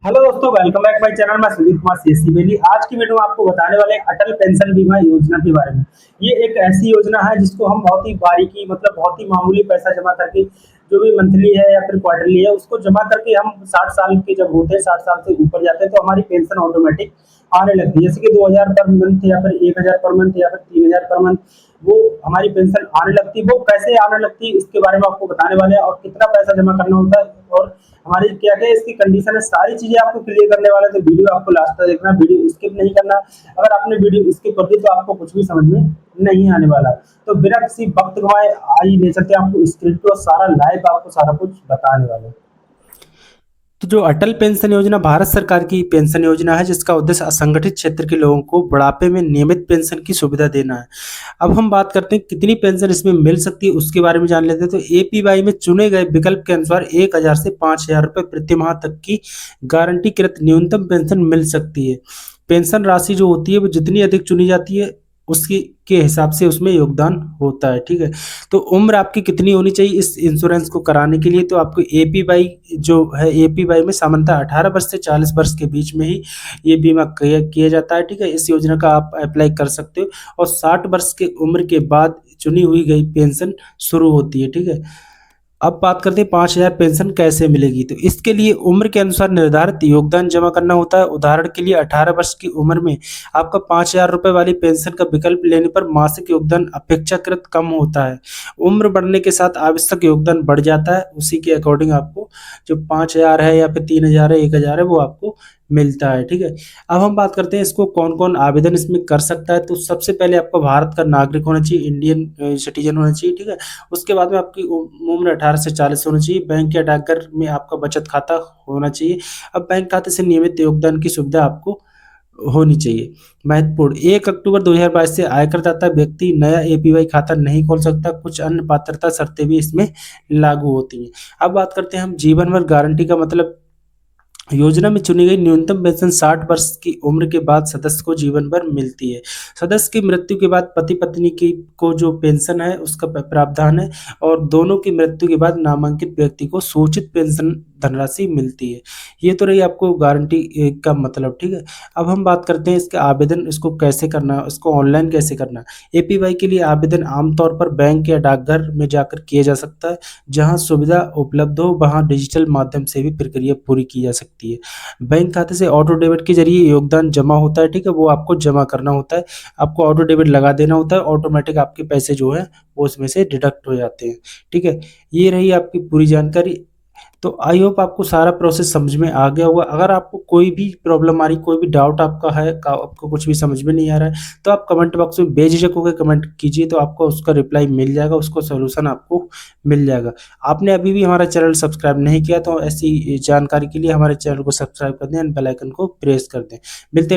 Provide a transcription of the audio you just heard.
Hello दोस्तों, welcome back my channel. मैं Sudhir Kumar CSC बेली। आज की वीडियो में आपको बताने वाले हैं अटल पेंशन बीमा योजना के बारे में। ये एक ऐसी योजना है जिसको हम बहुत ही बारीकी मतलब बहुत ही मामूली पैसा जमा करके, जो भी मंथली है या फिर क्वार्टरली है, उसको जमा करके हम 60 साल के जब होते हैं, 60 साल से ऊपर जाते हैं तो हमारी पेंशन ऑटोमेटिक आने लगती है। जैसे कि 2000 पर मंथ या फिर 1000 पर मंथ या फिर 3000 पर मंथ वो हमारी पेंशन आने लगती है। वो कैसे आने लगती है इसके बारे में आपको बताने वाले हैं, और कितना पैसा जमा करना होता है और हमारी क्या क्या इसकी कंडीशन है, सारी चीजें आपको क्लियर करने वाले हैं। तो वीडियो आपको लास्ट तक देखना, वीडियो स्किप नहीं करना। अगर आपने वीडियो स्किप कर दी तो आपको कुछ भी समझ में नहीं आने वाला। तो बिना किसी वक्त गवाए आइए ले चलते हैं आपको स्क्रीन पे, और सारा लाइव आपको सारा कुछ बताने वाले हैं। तो जो अटल पेंशन योजना भारत सरकार की पेंशन योजना है, जिसका उद्देश्य असंगठित क्षेत्र के लोगों को बुढ़ापे में नियमित पेंशन की सुविधा देना है। अब हम बात करते हैं कितनी पेंशन इसमें मिल सकती है, उसके बारे में जान लेते हैं। तो एपीवाई में चुने गए विकल्प के अनुसार 1000 से 5000 रुपये प्रति माह तक की गारंटीकृत न्यूनतम पेंशन मिल सकती है। पेंशन राशि जो होती है वो जितनी अधिक चुनी जाती है उसकी के हिसाब से उसमें योगदान होता है। ठीक है, तो उम्र आपकी कितनी होनी चाहिए इस इंश्योरेंस को कराने के लिए? तो आपको एपीवाई जो है, एपीवाई में सामान्यतः 18 वर्ष से 40 वर्ष के बीच में ही ये बीमा किया जाता है। ठीक है, इस योजना का आप अप्लाई कर सकते हो, और 60 वर्ष की उम्र के बाद चुनी हुई गई पेंशन शुरू होती है। ठीक है, अब बात करते हैं 5000 पेंशन कैसे मिलेगी। तो इसके लिए उम्र के अनुसार निर्धारित योगदान जमा करना होता है। उदाहरण के लिए 18 वर्ष की उम्र में आपका 5000 रुपये वाली पेंशन का विकल्प लेने पर मासिक योगदान अपेक्षाकृत कम होता है। उम्र बढ़ने के साथ आवश्यक योगदान बढ़ जाता है। उसी के अकॉर्डिंग आपको जो 5000 है या फिर 3000 है, 1000 है, वो आपको मिलता है। ठीक है, अब हम बात करते हैं इसको कौन कौन आवेदन इसमें कर सकता है। तो सबसे पहले आपका भारत का नागरिक होना चाहिए, इंडियन सिटीजन होना चाहिए। ठीक है, उसके बाद में आपकी उम्र 18 से 40 होनी चाहिए। बैंक या डाकघर में आपका बचत खाता होना चाहिए। अब बैंक खाते से नियमित योगदान की सुविधा आपको होनी चाहिए। महत्वपूर्ण, 1 अक्टूबर 2022 से आयकरदाता व्यक्ति नया एपीवाई खाता नहीं खोल सकता। कुछ अन्य पात्रता शर्तें भी इसमें लागू होती हैं। अब बात करते हैं हम जीवन भर गारंटी का मतलब। योजना में चुनी गई न्यूनतम पेंशन 60 वर्ष की उम्र के बाद सदस्य को जीवन भर मिलती है। सदस्य की मृत्यु के बाद पति पत्नी की को जो पेंशन है उसका प्रावधान है, और दोनों की मृत्यु के बाद नामांकित व्यक्ति को सूचित पेंशन धनराशि मिलती है। ये तो रही आपको गारंटी का मतलब। ठीक है, अब हम बात करते हैं इसका आवेदन, इसको कैसे करना, इसको ऑनलाइन कैसे करना। एपीवाई के लिए आवेदन आमतौर पर बैंक या डाकघर में जाकर किया जा सकता है। जहां सुविधा उपलब्ध हो वहां डिजिटल माध्यम से भी प्रक्रिया पूरी की जा सकती है। बैंक खाते से ऑटो डेबिट के जरिए योगदान जमा होता है। ठीक है, वो आपको जमा करना होता है। आपको ऑटो डेबिट लगा देना होता है, ऑटोमेटिक आपके पैसे जो है वो उसमें से डिडक्ट हो जाते हैं। ठीक है, ये रही आपकी पूरी जानकारी। तो आई होप आपको सारा प्रोसेस समझ में आ गया होगा। अगर आपको कोई भी प्रॉब्लम आ रही, कोई भी डाउट आपका है, आपको कुछ भी समझ में नहीं आ रहा है, तो आप कमेंट बॉक्स में बेझिझक होकर कमेंट कीजिए, तो आपको उसका रिप्लाई मिल जाएगा, उसको सोल्यूशन आपको मिल जाएगा। आपने अभी भी हमारा चैनल सब्सक्राइब नहीं किया तो ऐसी जानकारी के लिए हमारे चैनल को सब्सक्राइब कर दें, बेल आइकन को प्रेस कर दें। मिलते